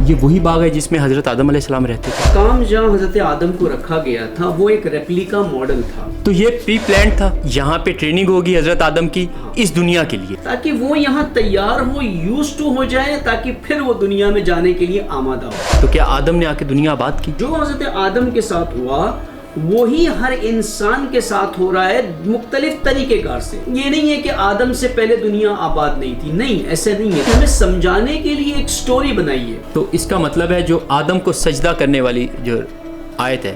یہ وہی باغ ہے جس میں حضرت آدم علیہ السلام رہتے تھے؟ مقام جہاں حضرت آدم کو رکھا گیا تھا وہ ایک ریپلیکا ماڈل تھا. تو یہ پری پلانڈ تھا، یہاں پہ ٹریننگ ہوگی حضرت آدم کی اس دنیا کے لیے، تاکہ وہ یہاں تیار ہو، یوز ٹو ہو جائے، تاکہ پھر وہ دنیا میں جانے کے لیے آمادہ ہو. تو کیا آدم نے آ کے دنیا آباد کی؟ جو حضرت آدم کے ساتھ ہوا وہی ہر انسان کے ساتھ ہو رہا ہے، مختلف طریقے کار سے. یہ نہیں ہے کہ آدم سے پہلے دنیا آباد نہیں تھی، نہیں، ایسے نہیں ہے. ہمیں سمجھانے کے لیے ایک سٹوری بنائی ہے. تو اس کا مطلب ہے جو آدم کو سجدہ کرنے والی جو آیت ہے،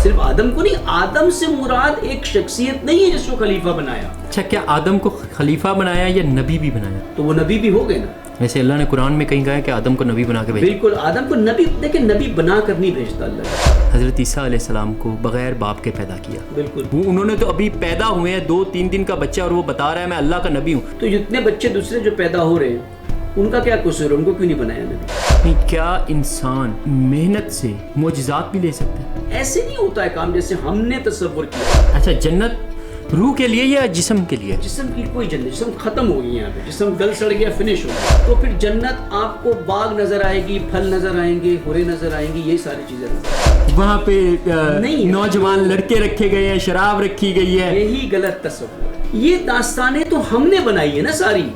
صرف آدم کو نہیں، آدم سے مراد ایک شخصیت نہیں ہے جس کو خلیفہ بنایا. اچھا، کیا آدم کو خلیفہ بنایا یا نبی بھی بنایا؟ تو وہ نبی بھی ہو گئے نا. ویسے اللہ نے قرآن میں کہیں کہا ہے کہ آدم کو نبی بنا کے بھیجا. بالکل، آدم کو نبی، دیکھیں نبی بنا کر نہیں بھیجتا اللہ. حضرت عیسیٰ علیہ السلام کو بغیر باپ کے پیدا کیا. بالکل، انہوں نے تو ابھی پیدا ہوئے ہیں 2-3 دن کا بچہ، اور وہ بتا رہا ہے میں اللہ کا نبی ہوں. تو جتنے بچے دوسرے جو پیدا ہو رہے ہیں ان کا کیا قصور ہے؟ ان کو کیوں نہیں بنایا نبی؟ نہیں، کیا انسان محنت سے معجزات بھی لے سکتا ہے؟ ایسے نہیں ہوتا ہے کام جیسے ہم نے تصور کیا. اچھا، جنت روح کے لیے یا جسم کے لیے؟ جسم کی کوئی جنت، جسم ختم ہو گئی یہاں پہ، جسم گل سڑ گیا، فنش ہو گیا. تو پھر جنت آپ کو باغ نظر آئے گی، پھل نظر آئیں گے، ہورے نظر آئیں گی، یہ ساری چیزیں نظر. وہاں پہ نہیں، نوجوان لڑکے رکھے گئے ہیں، شراب رکھی گئی ہے. یہی غلط تصور ہے. یہ داستانیں تو ہم نے بنائی ہے نا ساری.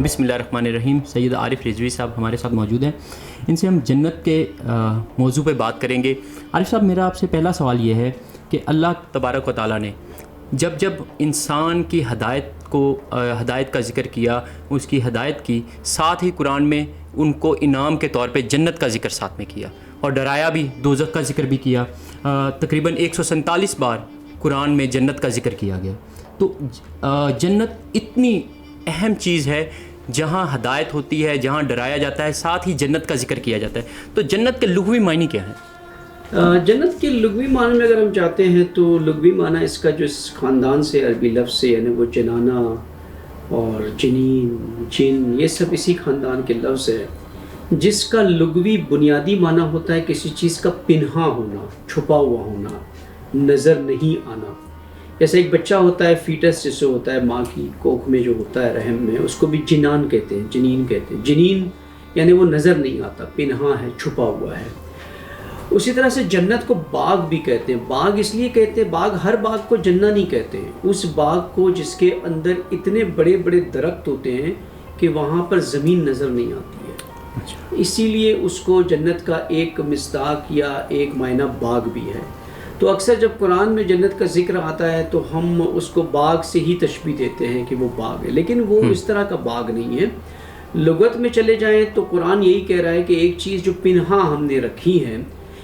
بسم اللہ الرحمن الرحیم. سید عارف رضوی صاحب ہمارے ساتھ موجود ہیں، ان سے ہم جنت کے موضوع پہ بات کریں گے. عارف صاحب، میرا آپ سے پہلا سوال یہ ہے کہ اللہ تبارک و تعالیٰ نے جب انسان کی ہدایت کا ذکر کیا، اس کی ہدایت کی، ساتھ ہی قرآن میں ان کو انعام کے طور پہ جنت کا ذکر ساتھ میں کیا، اور ڈرایا بھی، دوزخ کا ذکر بھی کیا. تقریباً 147 بار قرآن میں جنت کا ذکر کیا گیا. تو جنت اتنی اہم چیز ہے جہاں ہدایت ہوتی ہے، جہاں ڈرایا جاتا ہے، ساتھ ہی جنت کا ذکر کیا جاتا ہے. تو جنت کے لغوی معنی کیا ہیں؟ جنت کے لغوی معنی میں اگر ہم چاہتے ہیں تو لغوی معنی اس کا جو اس خاندان سے عربی لفظ سے، یعنی وہ جنانہ اور جنین، جن، یہ سب اسی خاندان کے لفظ ہے، جس کا لغوی بنیادی معنی ہوتا ہے کسی چیز کا پنہا ہونا، چھپا ہوا ہونا، نظر نہیں آنا. جیسے ایک بچہ ہوتا ہے، فیٹس جسے ہوتا ہے ماں کی کوکھ میں جو ہوتا ہے رحم میں، اس کو بھی جنان کہتے ہیں، جنین کہتے ہیں. جنین یعنی وہ نظر نہیں آتا، پنہا ہے، چھپا ہوا ہے. اسی طرح سے جنت کو باغ بھی کہتے ہیں. باغ اس لیے کہتے ہیں، باغ ہر باغ کو جنہ نہیں کہتے ہیں، اس باغ کو جس کے اندر اتنے بڑے بڑے درخت ہوتے ہیں کہ وہاں پر زمین نظر نہیں آتی ہے. اسی لیے اس کو جنت کا ایک مصداق یا ایک معنی باغ بھی ہے. تو اکثر جب قرآن میں جنت کا ذکر آتا ہے تو ہم اس کو باغ سے ہی تشبیہ دیتے ہیں کہ وہ باغ ہے، لیکن وہ اس طرح کا باغ نہیں ہے. لغت میں چلے جائیں تو قرآن یہی کہہ رہا ہے کہ ایک چیز جو پنہا ہم نے رکھی ہے،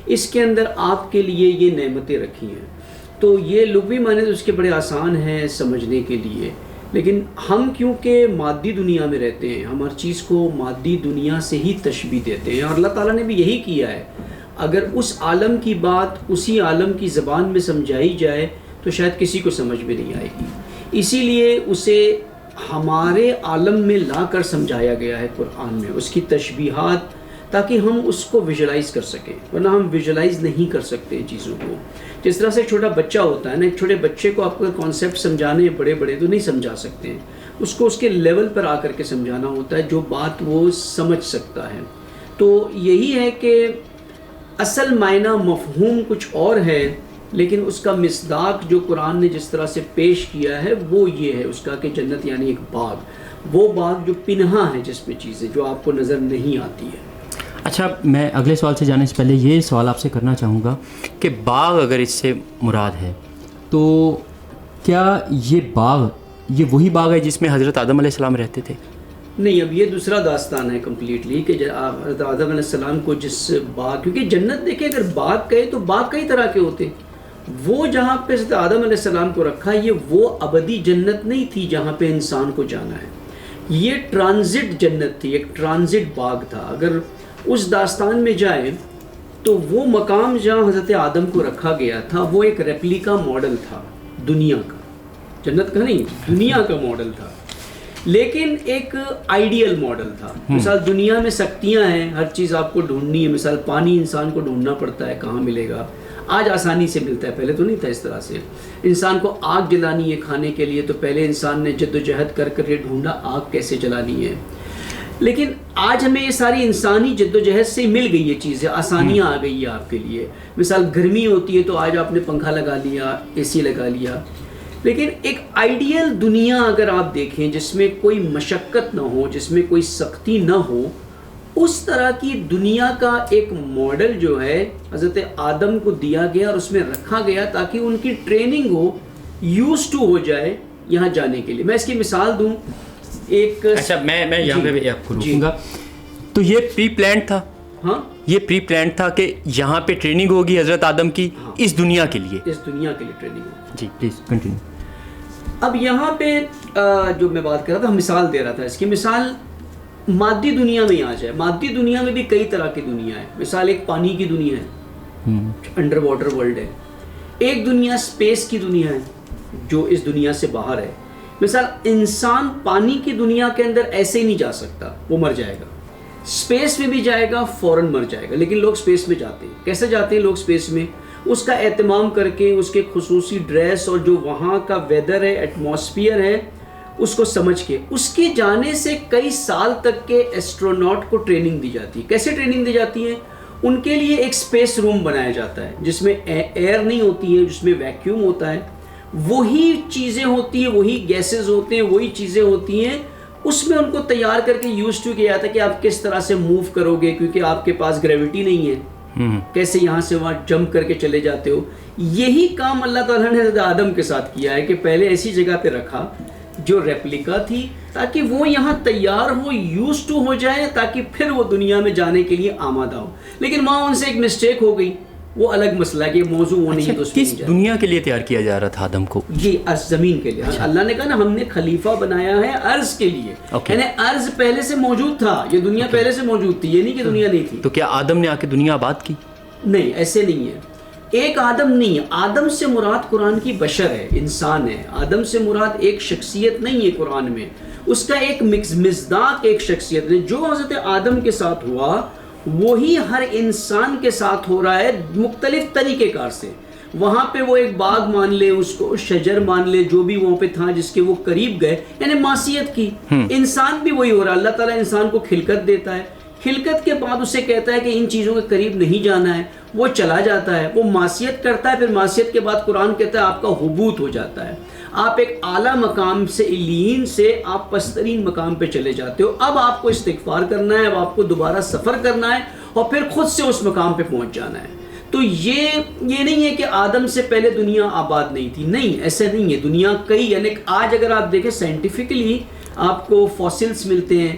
اس کے اندر آپ کے لیے یہ نعمتیں رکھی ہیں. تو یہ لغوی معنی تو اس کے بڑے آسان ہیں سمجھنے کے لیے، لیکن ہم کیونکہ مادی دنیا میں رہتے ہیں، ہم ہر چیز کو مادی دنیا سے ہی تشبیہ دیتے ہیں، اور اللہ تعالیٰ نے بھی یہی کیا ہے. اگر اس عالم کی بات اسی عالم کی زبان میں سمجھائی جائے تو شاید کسی کو سمجھ میں نہیں آئے گی. اسی لیے اسے ہمارے عالم میں لا کر سمجھایا گیا ہے قرآن میں، اس کی تشبیہات، تاکہ ہم اس کو ویژلائز کر سکیں، ورنہ ہم ویژلائز نہیں کر سکتے چیزوں کو. جس طرح سے ایک چھوٹا بچہ ہوتا ہے نا، ایک چھوٹے بچے کو آپ کو کانسیپٹ سمجھانے بڑے بڑے تو نہیں سمجھا سکتے ہیں، اس کو اس کے لیول پر آ کر کے سمجھانا ہوتا ہے جو بات وہ سمجھ سکتا ہے. تو یہی ہے کہ اصل معنی مفہوم کچھ اور ہے، لیکن اس کا مصداق جو قرآن نے جس طرح سے پیش کیا ہے وہ یہ ہے اس کا کہ جنت یعنی ایک باغ، وہ باغ جو پنہا ہے، جس میں چیزیں جو آپ کو نظر نہیں آتی ہے. اچھا، میں اگلے سوال سے جانے سے پہلے یہ سوال آپ سے کرنا چاہوں گا کہ باغ اگر اس سے مراد ہے تو کیا یہ باغ یہ وہی باغ ہے جس میں حضرت آدم علیہ السلام رہتے تھے؟ نہیں، اب یہ دوسرا داستان ہے کمپلیٹلی کہ حضرت آدم علیہ السلام کو جس باغ، کیونکہ جنت دیکھیں اگر باغ کہے تو باغ کئی طرح کے ہوتے ہیں. وہ جہاں پہ حضرت آدم علیہ السلام کو رکھا، یہ وہ ابدی جنت نہیں تھی جہاں پہ انسان کو جانا ہے، یہ ٹرانزٹ جنت تھی، ایک ٹرانزٹ باغ تھا. اگر اس داستان میں جائیں تو وہ مقام جہاں حضرت آدم کو رکھا گیا تھا وہ ایک ریپلیکا ماڈل تھا دنیا کا، جنت کا نہیں، دنیا کا ماڈل تھا، لیکن ایک آئیڈیل ماڈل تھا. مثال دنیا میں سختیاں ہیں، ہر چیز آپ کو ڈھونڈنی ہے، مثال پانی انسان کو ڈھونڈنا پڑتا ہے، کہاں ملے گا. آج آسانی سے ملتا ہے، پہلے تو نہیں تھا اس طرح سے. انسان کو آگ جلانی ہے کھانے کے لیے تو پہلے انسان نے جد و جہد کر کر یہ ڈھونڈا آگ کیسے جلانی ہے. لیکن آج ہمیں یہ ساری انسانی جد و جہد سے مل گئی یہ چیزیں، آسانیاں آ گئی ہے آپ کے لیے. مثال گرمی ہوتی ہے تو آج آپ نے پنکھا لگا لیا، اے سی لگا لیا. لیکن ایک آئیڈیل دنیا اگر آپ دیکھیں جس میں کوئی مشقت نہ ہو، جس میں کوئی سختی نہ ہو، اس طرح کی دنیا کا ایک ماڈل جو ہے حضرت آدم کو دیا گیا اور اس میں رکھا گیا تاکہ ان کی ٹریننگ ہو، یوز ٹو ہو جائے یہاں جانے کے لیے. میں اس کی مثال دوں ایک. اچھا میں یہاں پہ آپ کو روکوں گا. تو یہ پری پلانڈ تھا؟ ہاں یہ پری پلانڈ تھا کہ یہاں پہ ٹریننگ ہوگی حضرت آدم کی اس دنیا کے لیے. اس دنیا کے لیے ٹریننگ ہوگی. جی پلیز کنٹینیو. اب یہاں پہ جو میں بات کر رہا تھا، مثال دے رہا تھا، اس کی مثال مادی دنیا میں آ جائے. مادی دنیا میں بھی کئی طرح کی دنیا ہے. مثال ایک پانی کی دنیا ہے، انڈر واٹر ورلڈ ہے. ایک دنیا اسپیس کی دنیا ہے جو اس دنیا سے باہر ہے. مثال انسان پانی کی دنیا کے اندر ایسے ہی نہیں جا سکتا، وہ مر جائے گا. اسپیس میں بھی جائے گا، فوراً مر جائے گا. لیکن لوگ اسپیس میں جاتے ہیں. کیسے جاتے ہیں لوگ اسپیس میں؟ اس کا اہتمام کر کے، اس کے خصوصی ڈریس اور جو وہاں کا ویدر ہے، ایٹماسفیئر ہے، اس کو سمجھ کے. اس کے جانے سے کئی سال تک کے ایسٹروناٹ کو ٹریننگ دی جاتی ہے. کیسے ٹریننگ دی جاتی ہے؟ ان کے لیے ایک اسپیس روم بنایا جاتا ہے جس میں ایئر نہیں ہوتی ہے، جس میں ویکیوم ہوتا ہے. وہی چیزیں ہوتی ہیں، وہی گیسز ہوتے ہیں، وہی چیزیں ہوتی ہیں. اس میں ان کو تیار کر کے یوز ٹو کیا جاتا ہے کہ آپ کس طرح سے موو کرو گے، کیونکہ آپ کے پاس گریوٹی نہیں ہے. کیسے یہاں سے وہاں جمپ کر کے چلے جاتے ہو. یہی کام اللہ تعالیٰ نے حضرت آدم کے ساتھ کیا ہے کہ پہلے ایسی جگہ پہ رکھا جو ریپلیکا تھی تاکہ وہ یہاں تیار ہو، یوز ٹو ہو جائے، تاکہ پھر وہ دنیا میں جانے کے لیے آمادہ ہو. لیکن وہاں ان سے ایک مسٹیک ہو گئی، وہ الگ مسئلہ ہے کہ موضوع وہ نہیں ہے. تو کس دنیا کے لیے تیار کیا جا رہا تھا آدم کو؟ یہ ارض زمین کے لیے. اللہ نے کہا نا ہم نے خلیفہ بنایا ہے ارض کے لیے. یعنی ارض پہلے سے موجود تھا، یہ دنیا پہلے سے موجود تھی، یہ نہیں کہ دنیا نہیں تھی. تو کیا آدم نے آ کے دنیا آباد کی؟ نہیں، ایسے نہیں ہے. ایک آدم نہیں ہے. آدم سے مراد قرآن کی بشر ہے، انسان ہے. آدم سے مراد ایک شخصیت نہیں ہے قرآن میں. اس کا ایک مصداق ایک شخصیت ہے. جو حضرت آدم کے ساتھ ہوا وہی ہر انسان کے ساتھ ہو رہا ہے مختلف طریقے کار سے. وہاں پہ وہ ایک باغ مان لے، اس کو شجر مان لے، جو بھی وہاں پہ تھا جس کے وہ قریب گئے، یعنی معصیت کی. انسان بھی وہی ہو رہا ہے. اللہ تعالیٰ انسان کو خلقت دیتا ہے، خلقت کے بعد اسے کہتا ہے کہ ان چیزوں کے قریب نہیں جانا ہے. وہ چلا جاتا ہے، وہ معصیت کرتا ہے. پھر معصیت کے بعد قرآن کہتا ہے آپ کا حبوط ہو جاتا ہے. آپ ایک اعلیٰ مقام سے، علین سے آپ پسترین مقام پہ چلے جاتے ہو. اب آپ کو استغفار کرنا ہے، اب آپ کو دوبارہ سفر کرنا ہے اور پھر خود سے اس مقام پہ پہنچ جانا ہے. تو یہ نہیں ہے کہ آدم سے پہلے دنیا آباد نہیں تھی. نہیں، ایسے نہیں ہے. دنیا کئی، یعنی آج اگر آپ دیکھیں سائنٹیفکلی آپ کو فاسلز ملتے ہیں،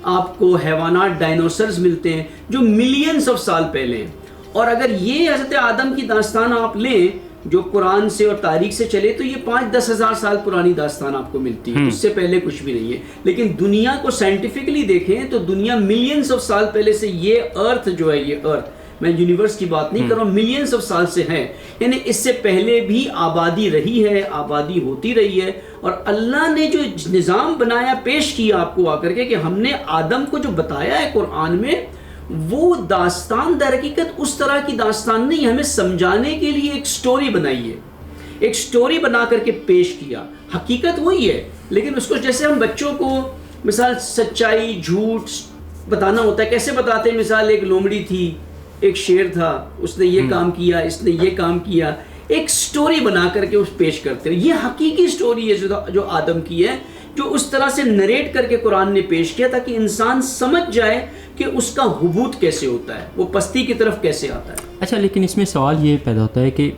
آپ کو حیوانات ڈائنوسرز ملتے ہیں جو ملینز آف سال پہلے ہیں. اور اگر یہ حضرت آدم کی داستان آپ لیں جو قرآن سے اور تاریخ سے چلے تو یہ 5-10 ہزار سال پرانی داستان آپ کو ملتی ہے. اس سے پہلے کچھ بھی نہیں ہے. لیکن دنیا کو سائنٹیفکلی دیکھیں تو دنیا ملینز آف سال پہلے سے، یہ ارتھ جو ہے، یہ ارتھ، میں یونیورس کی بات نہیں کر رہا ہوں، ملینز آف سال سے ہے. یعنی اس سے پہلے بھی آبادی رہی ہے، آبادی ہوتی رہی ہے. اور اللہ نے جو نظام بنایا، پیش کیا آپ کو آ کر کے کہ ہم نے آدم کو جو بتایا ہے قرآن میں، وہ داستان در حقیقت اس طرح کی داستان نہیں، ہمیں سمجھانے کے لیے ایک سٹوری بنائی ہے، ایک سٹوری بنا کر کے پیش کیا. حقیقت وہی ہے، لیکن اس کو جیسے ہم بچوں کو مثال سچائی جھوٹ بتانا ہوتا ہے، کیسے بتاتے ہیں؟ مثال ایک لومڑی تھی، ایک شیر تھا، اس نے یہ کام کیا، اس نے یہ کام کیا، ایک سٹوری بنا کر کے اس پیش کرتے ہیں. یہ حقیقی سٹوری ہے جو آدم کی ہے، جو اس طرح سے نریٹ کر کے قرآن نے پیش کیا تاکہ انسان سمجھ جائے کہ اس کا حبوط کیسے ہوتا ہے، وہ پستی کی طرف کیسے آتا ہے. اچھا، لیکن اس میں سوال یہ پیدا ہوتا ہے کہ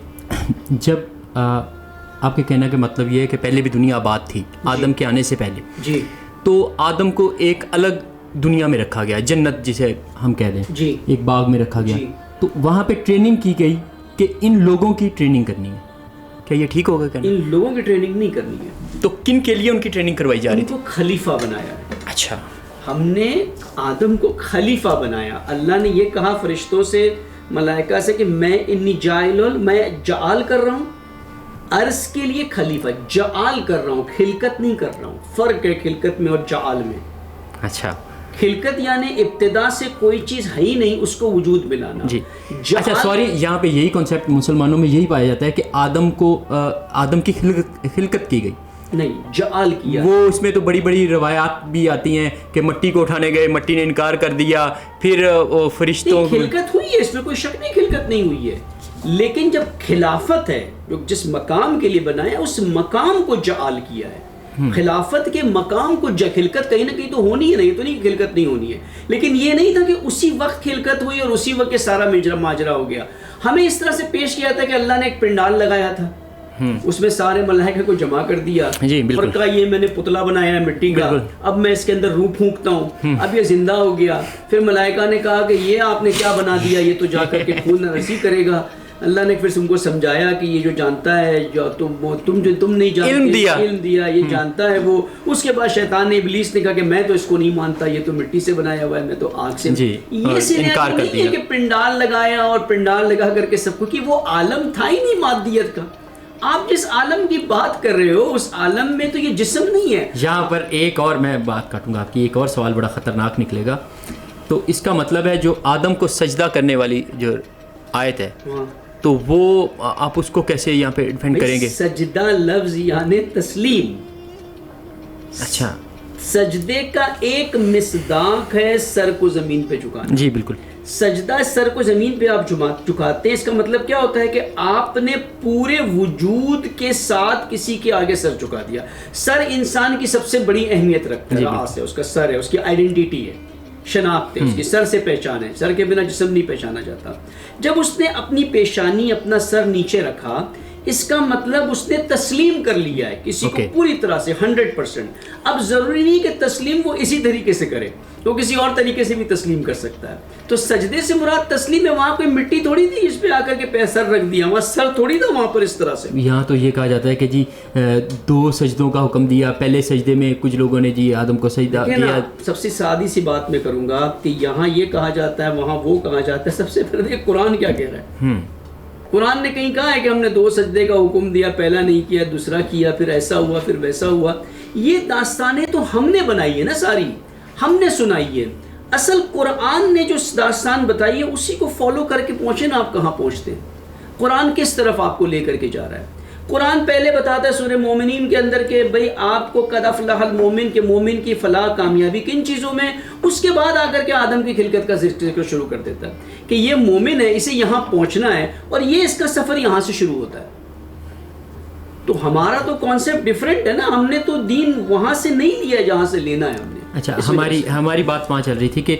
جب آپ کے کہنے کا مطلب یہ ہے کہ پہلے بھی دنیا آباد تھی آدم کے آنے سے پہلے، جی، تو آدم کو ایک الگ دنیا میں رکھا گیا، جنت جسے ہم کہہ دیں، جی، ایک باغ میں رکھا گیا، جی، تو وہاں پہ ٹریننگ کی گئی کہ ان لوگوں کی ٹریننگ کرنی ہے. کیا یہ ٹھیک ہوگا کہنا؟ ان لوگوں کی ٹریننگ نہیں کرنی ہے. تو کن کے لیے ان کی ٹریننگ کروائی جا رہی ان کو خلیفہ بنایا ہے. اچھا، ہم نے آدم کو خلیفہ بنایا. اللہ نے یہ کہا فرشتوں سے، ملائکہ سے کہ میں انی جاعل، میں جعال کر رہا ہوں عرض کے لیے خلیفہ، جعال کر رہا ہوں، خلقت نہیں کر رہا ہوں. فرق ہے خلقت میں اور جعال میں. اچھا، خلقت یعنی ابتدا سے کوئی چیز ہے ہی نہیں، اس کو وجود میں لانا. جی اچھا سوری، یہاں پہ یہی کانسیپٹ مسلمانوں میں یہی پایا جاتا ہے کہ آدم کی خلقت کی گئی نہیں، جعال کیا. وہ اس میں تو بڑی بڑی روایات بھی آتی ہیں کہ مٹی کو اٹھانے گئے، مٹی نے انکار کر دیا، پھر فرشتوں خلقت ہوئی ہے، اس میں کوئی شک نہیں خلقت نہیں ہوئی ہے، لیکن جب خلافت ہے جو جس مقام کے لیے بنایا اس مقام کو جعال کیا ہے. خلافت کے مقام کو خلقت کہیں نہ کہیں تو ہونی ہے، نہیں تو نہیں خلقت نہیں ہونی ہے، لیکن یہ نہیں تھا کہ اسی وقت خلقت ہوئی اور اسی وقت سارا ماجرا ہو گیا. ہمیں اس طرح سے پیش کیا تھا کہ اللہ نے ایک پنڈال لگایا تھا، اس میں سارے ملائکہ کو جمع کر دیا اور کہا یہ میں نے پتلا بنایا ہے مٹی کا، اب میں اس کے اندر روح پھونکتا ہوں، اب یہ زندہ ہو گیا. پھر ملائکہ نے کہا کہ یہ آپ نے کیا بنا دیا، یہ تو جا کر کے خون نرسی کرے گا. اللہ نے پھر تم کو سمجھایا کہ یہ جو جانتا ہے جو تم نہیں جانتے، علم دیا، یہ جانتا ہے وہ. اس کے بعد شیطان نے، ابلیس نے کہا کہ میں تو اس کو نہیں مانتا، یہ تو مٹی سے بنایا ہوا ہے، میں تو آگ سے. یہ انکار کر دیا کہ پنڈال لگایا اور پنڈال لگا کر کے سب کو، کہ وہ عالم تھا ہی نہیں مادیت کا. آپ جس عالم کی بات کر رہے ہو اس عالم میں تو یہ جسم نہیں ہے. یہاں پر ایک اور میں بات کاٹوں گا آپ کی، ایک اور سوال بڑا خطرناک نکلے گا. تو اس کا مطلب ہے جو آدم کو سجدہ کرنے والی جو آیت ہے تو وہ آپ اس کو کیسے یہاں پہ ڈیفینڈ کریں گے؟ سجدہ لفظ یعنی تسلیم. اچھا، سجدے کا ایک مصداق ہے سر کو زمین پہ جھکانا. جی بالکل. سجدہ سر کو زمین پہ آپ جھکاتے ہیں، اس کا مطلب کیا ہوتا ہے کہ آپ نے پورے وجود کے ساتھ کسی کے آگے سر جھکا دیا. سر انسان کی سب سے بڑی اہمیت رکھتا ہے، راس ہے، اس کا سر ہے، اس کی آئیڈینٹی ہے، شناخت ہے، اس کی سر سے پہچان ہے. سر کے بنا جسم نہیں پہچانا جاتا. جب اس نے اپنی پیشانی، اپنا سر نیچے رکھا، اس کا مطلب اس نے تسلیم کر لیا ہے کسی کو پوری طرح سے 100%. اب ضروری نہیں کہ تسلیم وہ اسی طریقے سے کرے، وہ کسی اور طریقے سے بھی تسلیم کر سکتا ہے. تو سجدے سے مراد تسلیم ہے. وہاں کوئی مٹی تھوڑی تھی جس پہ آ کر کے سر رکھ دیا، وہاں سر تھوڑی تھا وہاں پر اس طرح سے. یہاں تو یہ کہا جاتا ہے کہ جی 2 سجدوں کا حکم دیا. پہلے سجدے میں کچھ لوگوں نے جی آدم کو سجدہ کیا. سب سے سادی سی بات میں کروں گا کہ یہاں یہ کہا جاتا ہے، وہاں وہ کہا جاتا ہے. سب سے پہلے قرآن کیا کہہ رہا ہے؟ قرآن نے کہیں کہا ہے کہ ہم نے 2 سجدے کا حکم دیا، پہلا نہیں کیا، دوسرا کیا، پھر ایسا ہوا، پھر ویسا ہوا. یہ داستانیں تو ہم نے بنائی ہے نا، ساری ہم نے سنائی ہے. اصل قرآن نے جو داستان بتائی ہے اسی کو فالو کر کے پہنچے نا. آپ کہاں پہنچتے ہیں؟ قرآن کس طرف آپ کو لے کر کے جا رہا ہے؟ قرآن پہلے بتاتا ہے سورہ مومنین کے اندر کہ بھئی آپ کو قد افلح المومن، کے مومن کی فلاح کامیابی کن چیزوں میں. اس کے بعد آ کر کے آدم کی خلقت کا ذکر شروع کر دیتا ہے کہ یہ مومن ہے، اسے یہاں پہنچنا ہے اور یہ اس کا سفر یہاں سے شروع ہوتا ہے. تو ہمارا تو کانسیپٹ ڈیفرنٹ ہے نا. ہم نے تو دین وہاں سے نہیں لیا جہاں سے لینا ہے ہم نے. اچھا، ہماری بات وہاں چل رہی تھی کہ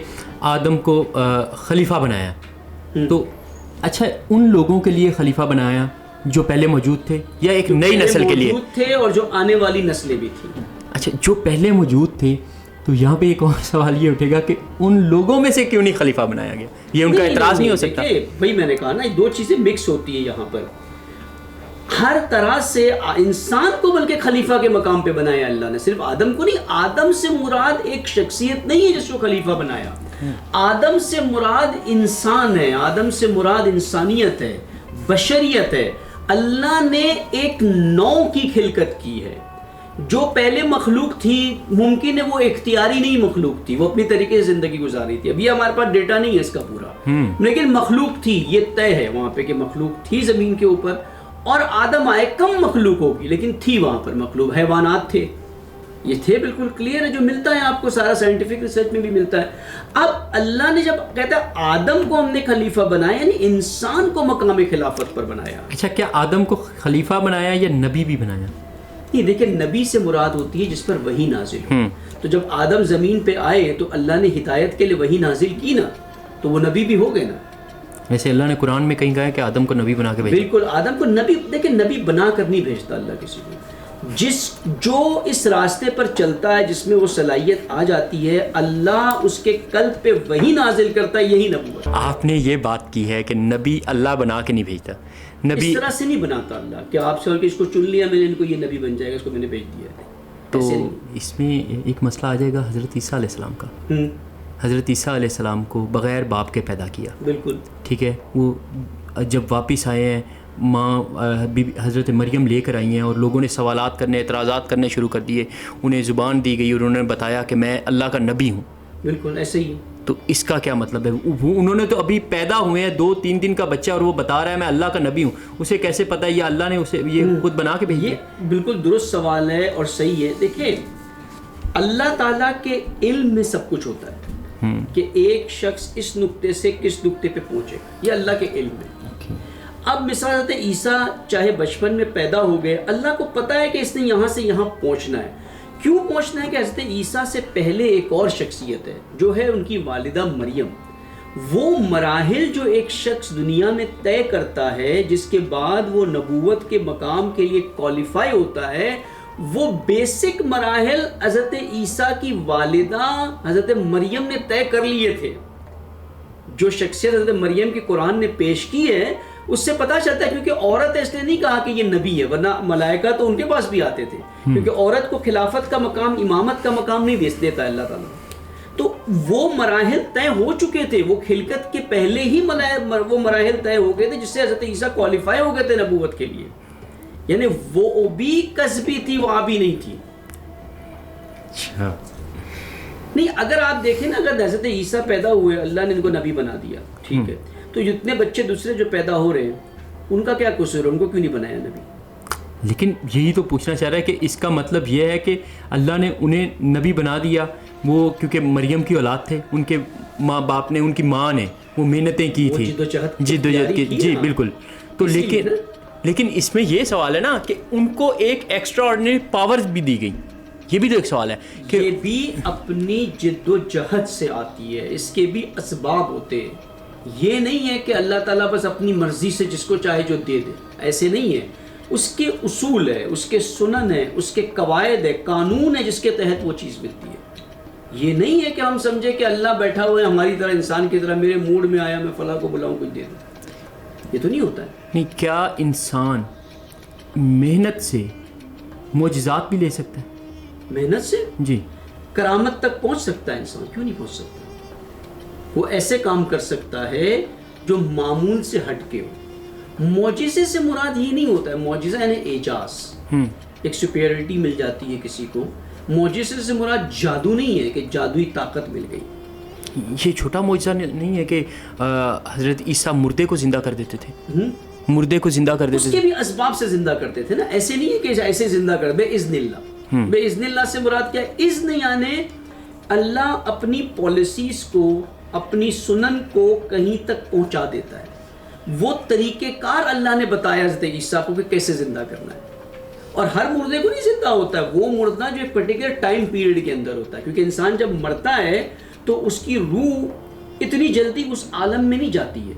آدم کو خلیفہ بنایا. تو اچھا، ان لوگوں کے لیے خلیفہ بنایا جو پہلے موجود تھے یا ایک نئی نسل کے لیے موجود تھے اور جو آنے والی نسلیں بھی تھیں؟ اچھا، جو پہلے موجود تھے. تو یہاں پہ ایک اور سوال یہ اٹھے گا کہ ان لوگوں میں سے کیوں نہیں خلیفہ بنایا گیا؟ یہ ان کا اعتراض نہیں ہو سکتا؟ بھائی میں نے کہا نا 2 چیزیں مکس ہوتی ہیں یہاں پر. ہر طرح سے انسان کو بلکہ خلیفہ کے مقام پہ بنایا اللہ نے، صرف آدم کو نہیں. آدم سے مراد ایک شخصیت نہیں ہے جس کو خلیفہ بنایا. آدم سے مراد انسان ہے، آدم سے مراد انسانیت ہے، بشریت ہے. اللہ نے ایک نو کی خلقت کی ہے. جو پہلے مخلوق تھی ممکن ہے وہ اختیاری نہیں مخلوق تھی، وہ اپنی طریقے سے زندگی گزاری تھی. ابھی ہمارے پاس ڈیٹا نہیں ہے اس کا پورا، لیکن مخلوق تھی. یہ طے ہے وہاں پہ کہ مخلوق تھی زمین کے اوپر. اور آدم آئے، کم مخلوق ہوگی لیکن تھی وہاں پر مخلوق. حیوانات تھے، یہ تھے، بالکل کلیئر ہے. جو ملتا ہے آپ کو سارا سائنٹیفک ریسرچ میں بھی ملتا ہے. اب اللہ نے جب کہتا ہے آدم کو ہم نے خلیفہ بنایا، یعنی انسان کو مقام خلافت پر بنایا. اچھا، کیا آدم کو خلیفہ بنایا یا نبی بھی بنایا؟ یہ دیکھیں، نبی سے مراد ہوتی ہے جس پر وحی نازل ہو. تو جب آدم زمین پہ آئے تو اللہ نے ہدایت کے لیے وحی نازل کی نا، تو وہ نبی بھی ہو گئے نا. ویسے اللہ نے قرآن میں کہیں کہا ہے کہ آدم کو نبی بنا کے بھیجا. بالکل، آدم کو نبی، دیکھیں نبی بنا کر نہیں بھیجتا اللہ کسی کو. جو اس راستے پر چلتا ہے، جس میں وہ صلاحیت آ جاتی ہے، اللہ اس کے قلب پہ وحی نازل کرتا ہے. یہی نبوت. آپ نے یہ بات کی ہے کہ نبی اللہ بنا کے نہیں بھیجتا. نبی اس طرح سے نہیں بناتا اللہ کہ آپ سے اس کو چن لیا میں نے، ان کو یہ نبی بن جائے گا، اس کو میں نے بھیج دیا. تو اس میں ایک مسئلہ آ جائے گا حضرت عیسیٰ علیہ السلام کا. حضرت عیسیٰ علیہ السلام کو بغیر باپ کے پیدا کیا. بالکل ٹھیک ہے. وہ جب واپس آئے ہیں، ماں حضرت مریم لے کر آئی ہیں اور لوگوں نے سوالات کرنے، اعتراضات کرنے شروع کر دیے. انہیں زبان دی گئی اور انہوں نے بتایا کہ میں اللہ کا نبی ہوں. بالکل ایسے ہی. تو اس کا کیا مطلب ہے؟ انہوں نے تو ابھی پیدا ہوئے ہیں 2-3 دن کا بچہ اور وہ بتا رہا ہے میں اللہ کا نبی ہوں. اسے کیسے پتہ ہے یہ اللہ نے اسے یہ خود بنا کے بھیج دیا؟ یہ بالکل درست سوال ہے اور صحیح ہے. دیکھیں اللہ تعالیٰ کے علم میں سب کچھ ہوتا ہے کہ ایک شخص اس نقطے سے کس نقطے پہ پہنچے گا، یہ اللہ کے علم میں. اب مثال حضرت عیسیٰ چاہے بچپن میں پیدا ہو گئے، اللہ کو پتہ ہے کہ اس نے یہاں سے یہاں پہنچنا ہے. کیوں پہنچنا ہے کہ حضرت عیسیٰ سے پہلے ایک اور شخصیت ہے جو ہے ان کی والدہ مریم. وہ مراحل جو ایک شخص دنیا میں طے کرتا ہے جس کے بعد وہ نبوت کے مقام کے لیے کوالیفائی ہوتا ہے، وہ بیسک مراحل حضرت عیسیٰ کی والدہ حضرت مریم نے طے کر لیے تھے. جو شخصیت حضرت مریم کی قرآن نے پیش کی ہے اس سے پتہ چلتا ہے، کیونکہ عورت ہے اس نے نہیں کہا کہ یہ نبی ہے، ورنہ ملائکہ تو ان کے پاس بھی آتے تھے، کیونکہ عورت کو خلافت کا مقام، امامت کا مقام نہیں دیتا اللہ تعالیٰ. تو وہ مراحل طے ہو چکے تھے، وہ خلقت کے پہلے ہی وہ مراحل طے ہو گئے تھے جس سے حضرت عیسیٰ کوالیفائی ہو گئے تھے نبوت کے لیے. یعنی وہ بھی کسبی تھی، وہ آبی نہیں تھی. نہیں، اگر آپ دیکھیں نا، اگر حضرت عیسیٰ پیدا ہوئے اللہ نے ان کو نبی بنا دیا، ٹھیک ہے، تو جتنے بچے دوسرے جو پیدا ہو رہے ہیں ان کا کیا قصور ہے؟ ان کو کیوں نہیں بنایا نبی؟ لیکن یہی تو پوچھنا چاہ رہا ہے کہ اس کا مطلب یہ ہے کہ اللہ نے انہیں نبی بنا دیا، وہ کیونکہ مریم کی اولاد تھے، ان کے ماں باپ نے، ان کی ماں نے وہ محنتیں کی تھی، جدوجہد کی. جی بالکل. تو لیکن اس میں یہ سوال ہے نا کہ ان کو ایک ایکسٹرا آرڈنری پاورز بھی دی گئی. یہ بھی تو ایک سوال ہے کہ یہ بھی اپنی جد و جہد سے آتی ہے، اس کے بھی اسباب ہوتے ہیں. یہ نہیں ہے کہ اللہ تعالیٰ بس اپنی مرضی سے جس کو چاہے جو دے دے، ایسے نہیں ہے. اس کے اصول ہے، اس کے سنن ہے، اس کے قواعد ہے، قانون ہے جس کے تحت وہ چیز ملتی ہے. یہ نہیں ہے کہ ہم سمجھے کہ اللہ بیٹھا ہوا ہے ہماری طرح، انسان کی طرح، میرے موڈ میں آیا میں فلاں کو بلاؤں کچھ دے دوں. یہ تو نہیں ہوتا ہے. نہیں، کیا انسان محنت سے معجزات بھی لے سکتا ہے؟ محنت سے جی کرامت تک پہنچ سکتا ہے انسان، کیوں نہیں پہنچ سکتا؟ وہ ایسے کام کر سکتا ہے جو معمول سے ہٹ کے ہو. معجزے سے مراد یہ نہیں ہوتا ہے، معجزہ یعنی اعجاز، ایک سپیریٹی مل جاتی ہے کسی کو. معجزے سے مراد جادو نہیں ہے کہ جادوئی طاقت مل گئی. یہ چھوٹا معجزہ نہیں ہے کہ حضرت عیسیٰ مردے کو زندہ کر دیتے تھے، مردے کو زندہ کر دیتے تھے، اس کے بھی اسباب سے زندہ کرتے تھے نا. ایسے نہیں ہے کہ ایسے زندہ کر بے اذن اللہ. بے اذن اللہ سے مراد کیا ہے؟ اذن یعنی اللہ اپنی پالیسیز کو، اپنی سنن کو کہیں تک پہنچا دیتا ہے. وہ طریقہ کار اللہ نے بتایا حضرت عیسیٰ کو کہ کیسے زندہ کرنا ہے. اور ہر مردے کو نہیں زندہ ہوتا ہے، وہ مردہ جو ایک پرٹیکولر ٹائم پیریڈ کے اندر ہوتا ہے، کیونکہ انسان جب مرتا ہے تو اس کی روح اتنی جلدی اس عالم میں نہیں جاتی ہے،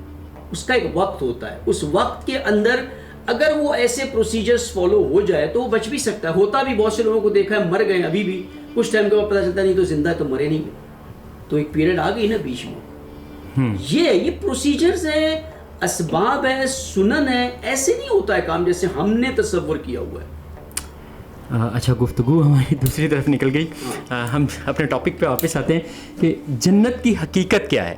اس کا ایک وقت ہوتا ہے. اس وقت کے اندر اگر وہ ایسے پروسیجرز فالو ہو جائے تو وہ بچ بھی سکتا ہے. ہوتا بھی بہت سے لوگوں کو دیکھا ہے مر گئے ابھی بھی کچھ ٹائم کے بعد پتہ چلتا نہیں تو زندہ ہے، تو مرے نہیں، تو ایک پیریڈ آ گئی نا بیچ میں. یہ پروسیجرز ہیں، اسباب ہے، سنن ہے. ایسے نہیں ہوتا ہے کام جیسے ہم نے تصور کیا ہوا ہے. اچھا، گفتگو ہماری دوسری طرف نکل گئی. ہم اپنے ٹاپک پہ واپس آتے ہیں کہ جنت کی حقیقت کیا ہے.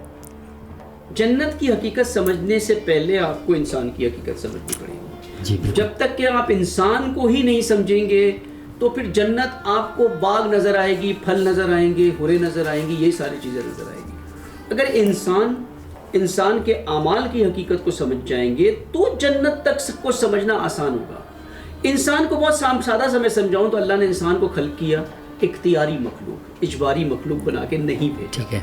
جنت کی حقیقت سمجھنے سے پہلے آپ کو انسان کی حقیقت سمجھنی پڑے گی. جب تک کہ آپ انسان کو ہی نہیں سمجھیں گے تو پھر جنت آپ کو باغ نظر آئے گی، پھل نظر آئیں گے، حوریں نظر آئیں گی، یہ ساری چیزیں نظر آئیں گی. اگر انسان کے اعمال کی حقیقت کو سمجھ جائیں گے تو جنت تک سب کو سمجھنا آسان ہوگا. انسان کو بہت سادہ سا میں سمجھاؤں تو اللہ نے انسان کو خلق کیا اختیاری مخلوق، اجباری مخلوق بنا کے نہیں بھیجا. ٹھیک ہے.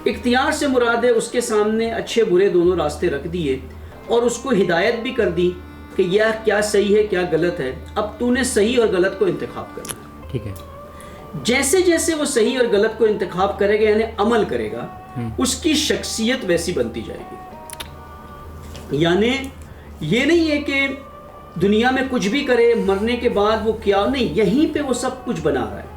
اختیار سے مراد ہے اس کے سامنے اچھے برے دونوں راستے رکھ دیے اور اس کو ہدایت بھی کر دی کہ یہ کیا صحیح ہے کیا غلط ہے. اب تو نے صحیح اور غلط کو انتخاب کرنا ہے. ٹھیک ہے. جیسے جیسے وہ صحیح اور غلط کو انتخاب کرے گا یعنی عمل کرے گا، اس کی شخصیت ویسی بنتی جائے گی. یعنی یہ نہیں ہے کہ دنیا میں کچھ بھی کرے مرنے کے بعد وہ کیا نہیں، یہیں پہ وہ سب کچھ بنا رہا ہے.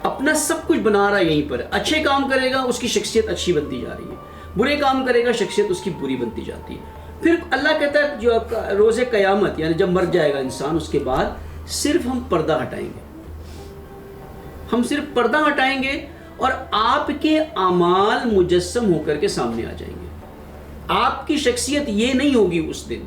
اپنا سب کچھ بنا رہا ہے یہیں پر. اچھے کام کرے گا اس کی شخصیت اچھی بنتی جا رہی ہے، برے کام کرے گا شخصیت اس کی بری بنتی جاتی ہے. پھر اللہ کہتا ہے جو روز قیامت یعنی جب مر جائے گا انسان اس کے بعد صرف ہم پردہ ہٹائیں گے، ہم صرف پردہ ہٹائیں گے اور آپ کے اعمال مجسم ہو کر کے سامنے آ جائیں گے. آپ کی شخصیت یہ نہیں ہوگی اس دن،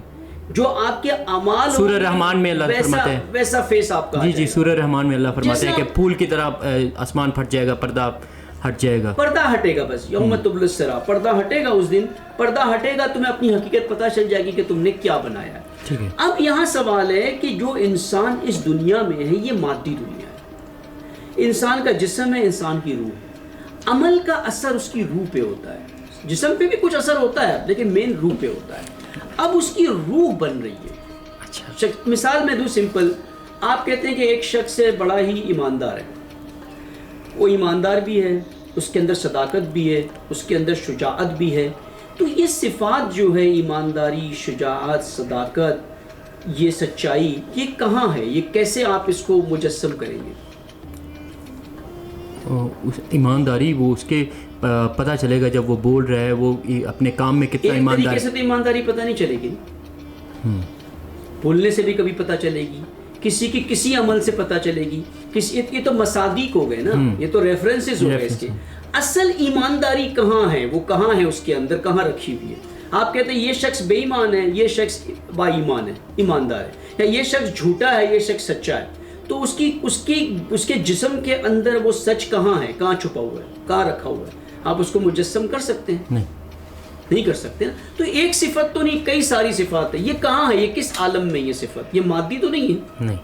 جو آپ کے اعمال سورہ رحمان میں اللہ فرماتے ہیں ویسا فیس آپ کا. جی سورہ رحمان میں اللہ فرماتے ہیں کہ پھول کی طرح آسمان پھٹ جائے گا، پردہ ہٹ جائے گا, پردہ ہٹے گا, بس یوم تبلی السرا, پردہ ہٹے گا اس دن, پردہ ہٹے گا, تمہیں اپنی حقیقت پتہ چل جائے گی کہ تم نے کیا بنایا ہے. ٹھیک ہے. اب یہاں سوال ہے کہ جو انسان اس دنیا میں ہے یہ مادی دنیا ہے, انسان کا جسم ہے, انسان کی روح ہے, عمل کا اثر اس کی روح پہ ہوتا ہے, جسم پہ بھی کچھ اثر ہوتا ہے لیکن مین روح پہ ہوتا ہے. اب اس کی روح بن رہی ہے. اچھا, مثال میں دوں سمپل, آپ کہتے ہیں کہ ایک شخص ہے بڑا ہی ایماندار ہے, وہ ایماندار بھی ہے, اس کے اندر صداقت بھی ہے, اس کے اندر شجاعت بھی ہے. تو یہ صفات جو ہے ایمانداری, شجاعت, صداقت, یہ سچائی, یہ کہاں ہے, یہ کیسے آپ اس کو مجسم کریں گے؟ ایمانداری وہ اس کے پتہ چلے گا جب وہ بول رہا ہے, وہ اپنے کام میں کتنا ایماندار ہے. ایک طریقے سے تو ایمانداری پتہ نہیں چلے گی, بولنے سے بھی کبھی پتہ چلے گی, کسی کی کسی عمل سے پتہ چلے گی, یہ تو مصادیق ہو گئے نا, یہ تو ریفرنسز ہو گئے اس کے. اصل ایمانداری کہاں ہے, وہ کہاں ہے, اس کے اندر کہاں رکھی ہوئی ہے؟ آپ کہتے ہیں یہ شخص بے ایمان ہے, یہ شخص با ایمان ہے, ایماندار ہے, یا یہ شخص جھوٹا ہے, یہ شخص سچا ہے. تو اس کے جسم کے اندر وہ سچ کہاں ہے, کہاں چھپا ہوا ہے, کہاں رکھا ہوا ہے؟ آپ اس کو مجسم کر سکتے ہیں؟ نہیں کر سکتے نا. تو ایک صفت تو نہیں, کئی ساری صفات ہے. یہ کہاں ہے, یہ کس عالم میں, یہ صفت یہ مادی تو نہیں ہے,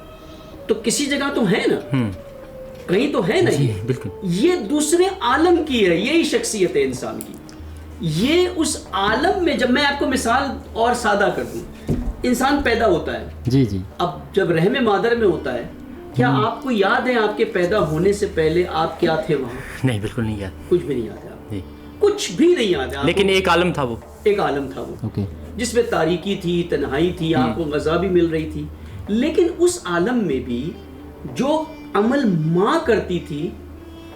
تو کسی جگہ تو ہے نا, کہیں تو ہے نا. یہ دوسرے عالم کی ہے, یہی شخصیت ہے انسان کی. یہ اس عالم میں, جب میں آپ کو مثال اور سادہ کر دوں, انسان پیدا ہوتا ہے, جی جی, اب جب رحم مادر میں ہوتا ہے, کیا آپ کو یاد ہے آپ کے پیدا ہونے سے پہلے آپ کیا تھے وہاں؟ نہیں, بالکل نہیں یاد, کچھ بھی نہیں یاد ہے آپ, کچھ بھی نہیں یاد ہے. لیکن ایک عالم تھا, وہ ایک عالم تھا وہ, جس میں تاریکی تھی, تنہائی تھی, آپ کو غذا بھی مل رہی تھی. لیکن اس عالم میں بھی جو عمل ماں کرتی تھی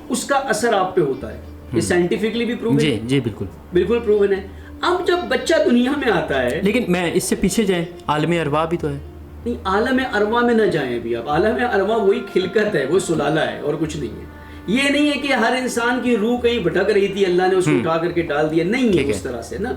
اس کا اثر آپ پہ ہوتا ہے. یہ سائنٹیفکلی بھی پروون ہے. جی بالکل, بالکل پروون ہے. اب جب بچہ دنیا میں آتا ہے, لیکن میں اس سے پیچھے جائیں, عالم ارواح بھی تو ہے. نہیں, عالم ارواح میں نہ جائیں ابھی آپ. عالم ارواح وہی خلقت ہے, وہ سلالہ ہے, اور کچھ نہیں ہے. یہ نہیں ہے کہ ہر انسان کی روح کہیں بھٹک رہی تھی, اللہ نے اس کو اٹھا کر کے ڈال دیا, نہیں ہے اس طرح سے نا.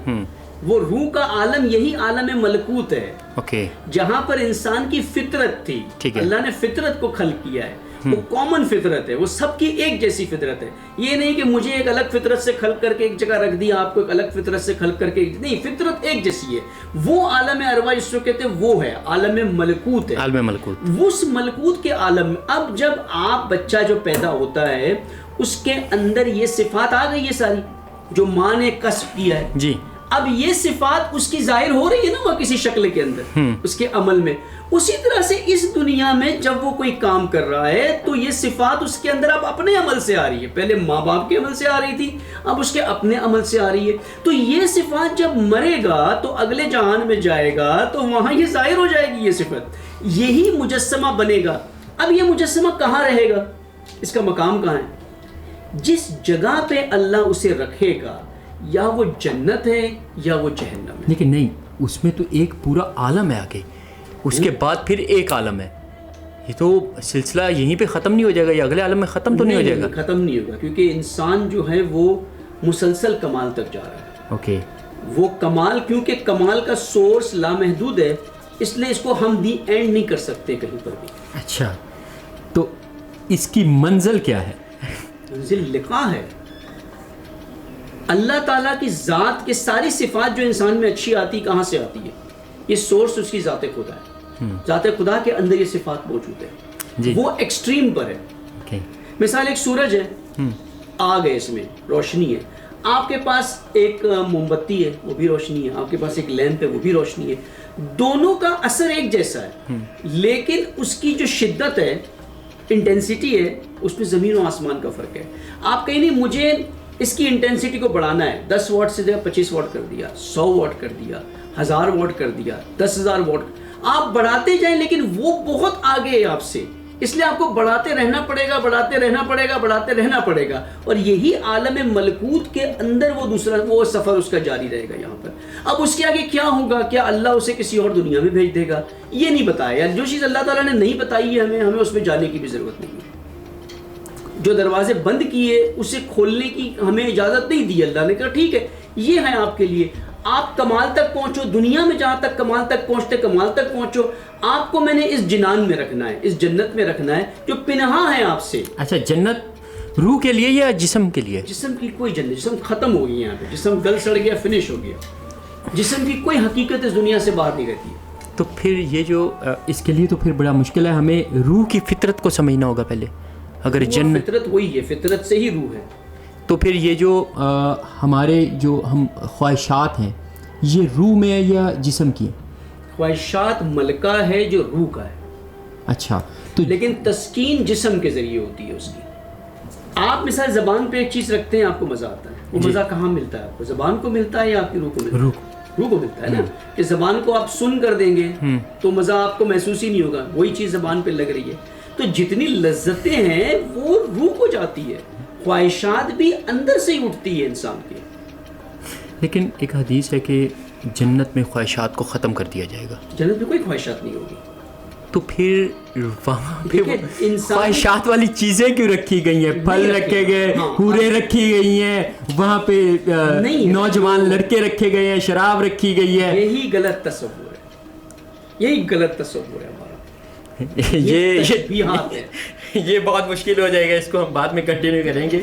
وہ روح کا عالم یہی عالم ملکوت ہے, جہاں پر انسان کی فطرت تھی. اللہ نے فطرت کو خلق کیا ہے, وہ کامن فطرت ہے, وہ سب کی ایک جیسی فطرت ہے. یہ نہیں کہ مجھے ایک الگ فطرت سے خلق کر کے ایک جگہ رکھ دیا, آپ کو ایک الگ فطرت سے خلق کر کے, نہیں, فطرت ایک جیسی ہے. وہ عالم ارواح جس کو کہتے ہیں وہ ہے عالم ملکوت ہے, عالم ملکوت. اس ملکوت کے عالم میں اب جب آپ بچہ جو پیدا ہوتا ہے اس کے اندر یہ صفات آ گئی ہے ساری جو ماں نے کسب کیا ہے. جی, اب یہ صفات اس کی ظاہر ہو رہی ہے نا وہ کسی شکل کے اندر, اس کے عمل میں. اسی طرح سے اس دنیا میں جب وہ کوئی کام کر رہا ہے تو یہ صفات اس کے اندر اب اپنے عمل سے آ رہی ہے. پہلے ماں باپ کے عمل سے آ رہی تھی, اب اس کے اپنے عمل سے آ رہی ہے. تو یہ صفات جب مرے گا تو اگلے جہان میں جائے گا تو وہاں یہ ظاہر ہو جائے گی, یہ صفت, یہی مجسمہ بنے گا. اب یہ مجسمہ کہاں رہے گا, اس کا مقام کہاں ہے؟ جس جگہ پہ اللہ اسے رکھے گا, یا وہ جنت ہے یا وہ جہنم ہے. لیکن نہیں, اس میں تو ایک پورا عالم ہے آگے, اس کے بعد پھر ایک عالم ہے. یہ تو سلسلہ یہیں پہ ختم نہیں ہو جائے گا, یا اگلے عالم میں ختم تو نہیں ہو جائے گا؟ ختم نہیں ہوگا, کیونکہ انسان جو ہے وہ مسلسل کمال تک جا رہا ہے. وہ کمال, کیونکہ کمال کا سورس لامحدود ہے, اس لیے اس کو ہم دی اینڈ نہیں کر سکتے کہیں پر بھی. اچھا, تو اس کی منزل کیا ہے؟ منزل لقاء ہے. اللہ تعالیٰ کی ذات کے ساری صفات جو انسان میں اچھی آتی, کہاں سے آتی ہے؟ یہ سورس اس کی ذات خدا ہے. ذات خدا کے اندر یہ صفات موجود ہے, وہ ایکسٹریم پر ہے. مثال ایک سورج ہے, آگ ہے, اس میں روشنی ہے. آپ کے پاس ایک موم بتی ہے, وہ بھی روشنی ہے. آپ کے پاس ایک لیمپ ہے, وہ بھی روشنی ہے. دونوں کا اثر ایک جیسا ہے, لیکن اس کی جو شدت ہے, انٹینسٹی ہے, اس میں زمین و آسمان کا فرق ہے. آپ کہیں نہیں مجھے اس کی انٹینسٹی کو بڑھانا ہے, 10 واٹ سے جگہ 25 واٹ کر دیا, 100 واٹ کر دیا, 1000 واٹ کر دیا, 10,000 واٹ, آپ بڑھاتے جائیں, لیکن وہ بہت آگے ہے آپ سے, اس لیے آپ کو بڑھاتے رہنا پڑے گا, بڑھاتے رہنا پڑے گا, بڑھاتے رہنا پڑے گا. اور یہی عالم ملکوت کے اندر وہ سفر اس کا جاری رہے گا یہاں پر. اب اس کے آگے کیا ہوگا, کیا اللہ اسے کسی اور دنیا میں بھیج دے گا, یہ نہیں بتایا. جو چیز اللہ تعالیٰ نے نہیں بتائی ہے ہمیں اس میں جانے کی بھی ضرورت نہیں ہے. جو دروازے بند کیے اسے کھولنے کی ہمیں اجازت نہیں دی. اللہ نے کہا ٹھیک ہے, یہ ہے آپ کے لیے, آپ کمال تک پہنچو, دنیا میں جہاں تک کمال تک پہنچتے کمال تک پہنچو. آپ کو میں نے اس جنان میں رکھنا ہے, اس جنت میں رکھنا ہے جو پنہا ہے آپ سے. اچھا, جنت روح کے لیے یا جسم کے لیے؟ جسم کی کوئی جنت، جسم ختم ہو گئی یہاں پہ، جسم گل سڑ گیا، فنش ہو گیا، جسم کی کوئی حقیقت اس دنیا سے باہر نہیں رہتی ہے۔ تو پھر یہ جو اس کے لیے تو پھر بڑا مشکل ہے، ہمیں روح کی فطرت کو سمجھنا ہوگا پہلے۔ اگر وہ فطرت وہی ہے، فطرت سے ہی روح ہے۔ تو پھر یہ جو ہمارے جو ہم خواہشات ہیں یہ روح میں ہے یا جسم کی ہے؟ خواہشات ملکہ ہے جو روح کا ہے، اچھا، تو لیکن تسکین جسم کے ذریعے ہوتی ہے اس کی۔ آپ مثال زبان پہ ایک چیز رکھتے ہیں، آپ کو مزہ آتا ہے، وہ مزہ کہاں ملتا ہے آپ کو؟ زبان کو ملتا ہے یا آپ کی روح کو ملتا ہے؟ روح کو ملتا ہے نا، کہ زبان کو آپ سن کر دیں گے تو مزہ آپ کو محسوس ہی نہیں ہوگا، وہی چیز زبان پہ لگ رہی ہے۔ تو جتنی لذتیں ہیں وہ روح کو جاتی ہے، خواہشات بھی اندر سے ہی اٹھتی ہے انسان کے۔ لیکن ایک حدیث ہے کہ جنت میں خواہشات کو ختم کر دیا جائے گا، جنت میں کوئی خواہشات نہیں ہوگی۔ تو پھر وہاں پہ انسان خواہشات والی چیزیں کیوں رکھی گئی ہیں؟ پھل رکھے گئے، حوریں رکھی گئی ہیں، وہاں پہ نوجوان لڑکے رکھے گئے ہیں، شراب رکھی گئی ہے۔ یہی غلط تصور ہے، یہی غلط تصور ہے ہمارا، یہ بہت مشکل ہو جائے گا، اس کو ہم بعد میں کنٹینیو کریں گے۔